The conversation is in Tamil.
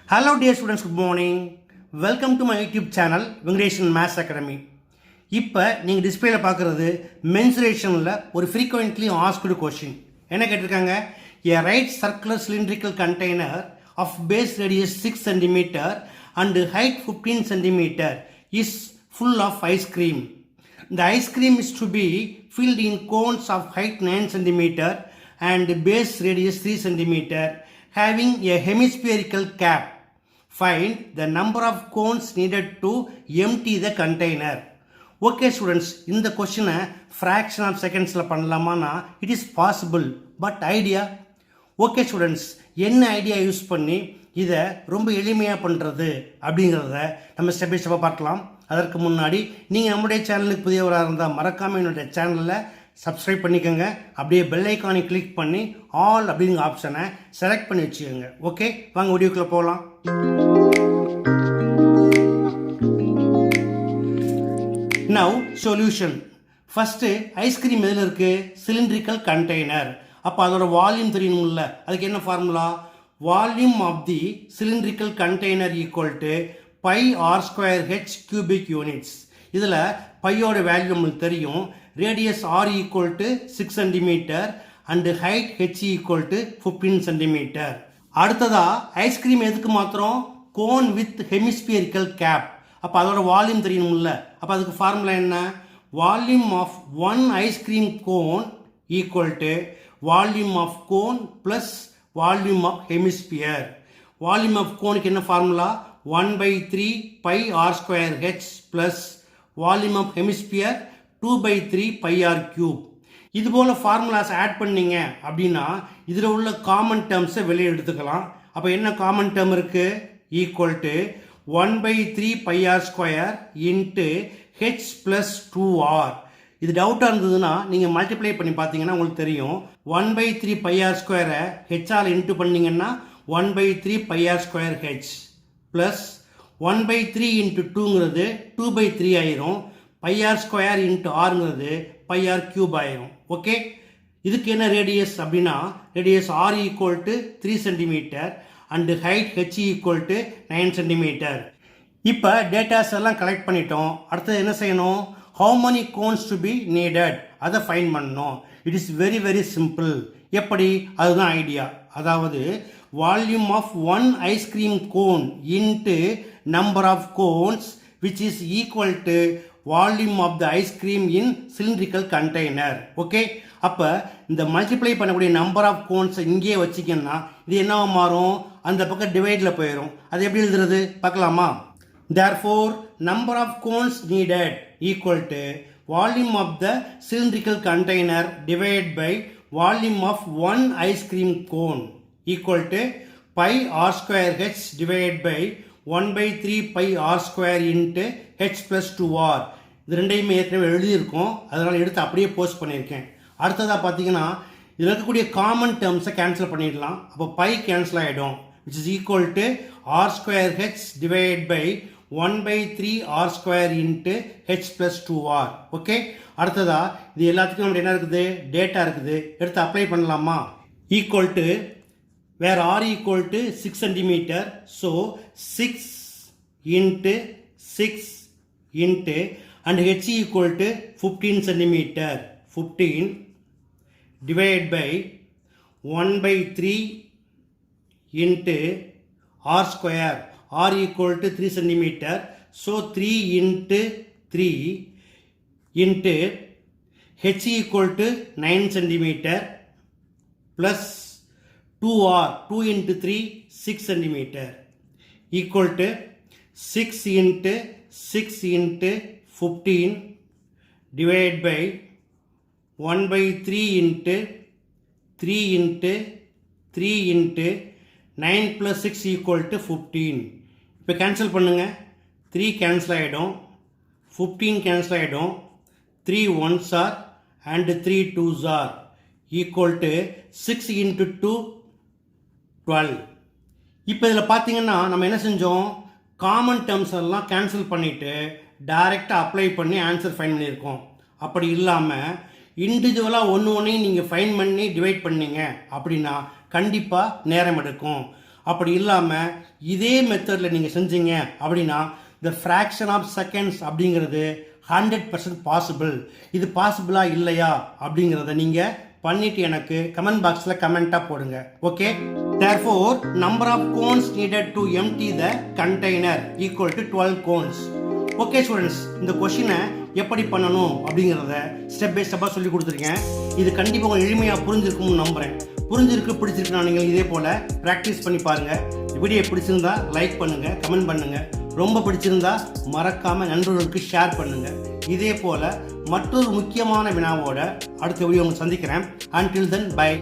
Hello dear students, good morning. Welcome to my YouTube channel Vengadeshan Maths Academy. இப்போ நீங்கள் டிஸ்பிளேல பார்க்குறது மென்சுரேஷனில் ஒரு frequently asked question. என்ன கேட்டிருக்காங்க? A right circular cylindrical container of base radius 6 cm and height 15 cm is full of ice cream. The ice cream is to be filled in cones of height 9 cm and base radius 3 cm having a hemispherical cap. Find the number of cones needed to empty the container. Okay students, இந்த கொஸ்டினை fraction of secondsல பண்ணலாமானா it is possible, but idea. Okay students, என்ன ஐடியா யூஸ் பண்ணி இதை ரொம்ப எளிமையாக பண்ணுறது அப்படிங்கிறத நம்ம ஸ்டெப் பை ஸ்டெப்பாக பார்க்கலாம். அதற்கு முன்னாடி நீங்கள் நம்முடைய சேனலுக்கு புதியவராக இருந்தால் மறக்காமல் என்னுடைய சேனலில் சப்ஸ்கிரைப் பண்ணிக்கோங்க. அப்படியே பெல் ஐக்கானை கிளிக் பண்ணி ஆல் அப்படிங்கிற ஆப்ஷனை செலக்ட் பண்ணி வச்சுக்கோங்க. ஓகே, வாங்க வீடியோக்குள்ளே போகலாம். Now solution. ஃபஸ்ட்டு ஐஸ்கிரீம் எதில் இருக்குது? Cylindrical container. அப்போ அதோட வால்யூம் தெரியணும்ல, அதுக்கு என்ன formula? Volume of the cylindrical container equal to pi R square h cubic units. இதில் பையோட வேல்யூ நம்மளுக்கு தெரியும். Radius r equal to 6 centimetre and height h equal to 15 centimetre. அடுத்ததாக ஐஸ்கிரீம் எதுக்கு மாத்திரம்? Cone with hemispherical cap. அப்போ அதோட வால்யூம் தெரியணும்ல, அப்போ அதுக்கு ஃபார்முலா என்ன? Volume of one ice cream cone equal to volume of cone plus volume of hemisphere. Volume of கோனுக்கு என்ன formula? 1/3 by R square h plus volume of hemisphere 2/3 pi r cube. இது போல் ஃபார்முலாஸ் ஆட் பண்ணிங்க அப்படின்னா இதில் உள்ள காமன் டேர்ம்ஸை வெளியே எடுத்துக்கலாம். அப்போ என்ன காமன் டேர்ம் இருக்குது? Equal to 1/3 by R square into H plus 2r. இது டவுட்டாக இருந்ததுன்னா நீங்கள் மல்டிப்ளை பண்ணி பார்த்தீங்கன்னா உங்களுக்கு தெரியும். 1/3 பை ஆர் ஸ்கொயரை ஹெச்ஆர் இன்ட்டு பண்ணிங்கன்னா 1/3 by R square h plus 1/3 into 2ங்கிறது 2/3 ஆயிரும். பை ஆர் ஸ்கொயர் இன்ட்டு ஆருங்கிறது பை ஆர் கியூப் ஆயிரும். ஓகே, இதுக்கு என்ன ரேடியஸ் அப்படின்னா radius r equal to 3 centimetre and height h equal to 9 centimetre. இப்போ டேட்டாஸ் எல்லாம் கலெக்ட் பண்ணிட்டோம். அடுத்தது என்ன செய்யணும்? How many cones to be needed, அதை ஃபைண்ட் பண்ணணும். It is very very simple. எப்படி? அதுதான் ஐடியா. அதாவது volume of one ice cream cone into number of cones which is equal to volume of the ice cream in cylindrical container. Okay, அப்போ இந்த மல்டிப்ளை பண்ணக்கூடிய நம்பர் ஆஃப் கோன்ஸை இங்கேயே வச்சிங்கன்னா இது என்னவா மாறும்? அந்த பக்கம் டிவைடில் போயிடும். அது எப்படி எழுதுறது பார்க்கலாமா? Therefore, number of cones needed equal to volume of the cylindrical container divided by volume of one ice cream cone equal to pi r square h divided by 1/3 pi r square into h plus 2r. இது ரெண்டையுமே ஏற்கனவே எழுதியிருக்கோம், அதனால் எடுத்து அப்படியே போஸ்ட் பண்ணியிருக்கேன். அடுத்ததாக பார்த்தீங்கன்னா இதில் இருக்கக்கூடிய காமன் டேர்ம்ஸை கேன்சல் பண்ணிடலாம். அப்போ பை கேன்சல் ஆகிடும், which is equal to r square h divided by 1/3 r square into h plus 2r. Okay, அடுத்ததா இது எல்லாத்துக்கும் நம்ம என்ன இருக்குது? டேட்டா இருக்குது. எடுத்து அப்ளை பண்ணலாமா? Equal to where R equal to 6 centimetre, so 6 into 6 into and H equal to 15 centimetre. 15 divide by 1/3 into R square. R equal to 3 centimeter, so 3 into 3 into H equal to 9 centimeter plus 2R, 2 into 3, 6 centimeter equal to 6 into 6 into 15 divided by 1/3 into 3 into 3 into 9 plus 6 equal to 15. இப்போ கேன்சல் பண்ணுங்கள். 3 கேன்சல் ஆகிடும், 15 கேன்சல் ஆகிடும், 3 1s are and 3 2s are equal to 6 into 2 12. இப்போ இதில் பார்த்தீங்கன்னா நம்ம என்ன செஞ்சோம்? காமன் டேர்ம்ஸ் எல்லாம் கேன்சல் பண்ணிவிட்டு டைரெக்டாக அப்ளை பண்ணி ஆன்சர் ஃபைன் பண்ணியிருக்கோம். அப்படி இல்லாமல் இண்டிவிஜுவலாக ஒன்றையும் நீங்கள் ஃபைன் பண்ணி டிவைட் பண்ணீங்க அப்படின்னா கண்டிப்பாக நேரம் எடுக்கும். அப்படி இல்லாமல் இதே மெத்தடில் நீங்கள் செஞ்சீங்க அப்படின்னா the fraction of seconds அப்படிங்கிறது 100% பாசிபிள். இது பாசிபிளா இல்லையா அப்படிங்கிறத நீங்கள் பண்ணிட்டு எனக்கு கமெண்ட் பாக்ஸில் கமெண்ட்டாக போடுங்க. Okay, therefore number of cones needed to empty the container equal to 12 cones. Okay students, இந்த கொஷினை எப்படி பண்ணணும் அப்படிங்கிறத ஸ்டெப் பை ஸ்டெப்பாக சொல்லி கொடுத்துருக்கேன். இது கண்டிப்பாக உங்களுக்கு எளிமையாக புரிஞ்சிருக்கும்னு நம்புகிறேன். பிடிச்சிருக்குன்னா நீங்கள் இதே போல் ப்ராக்டிஸ் பண்ணி பாருங்கள். வீடியோ பிடிச்சிருந்தா லைக் பண்ணுங்கள், கமெண்ட் பண்ணுங்கள். ரொம்ப பிடிச்சிருந்தா மறக்காமல் நண்பர்களுக்கு ஷேர் பண்ணுங்கள். இதே போல் மற்றொரு முக்கியமான வினாவோட அடுத்த வீடியோ உங்களை சந்திக்கிறேன். Until then, bye.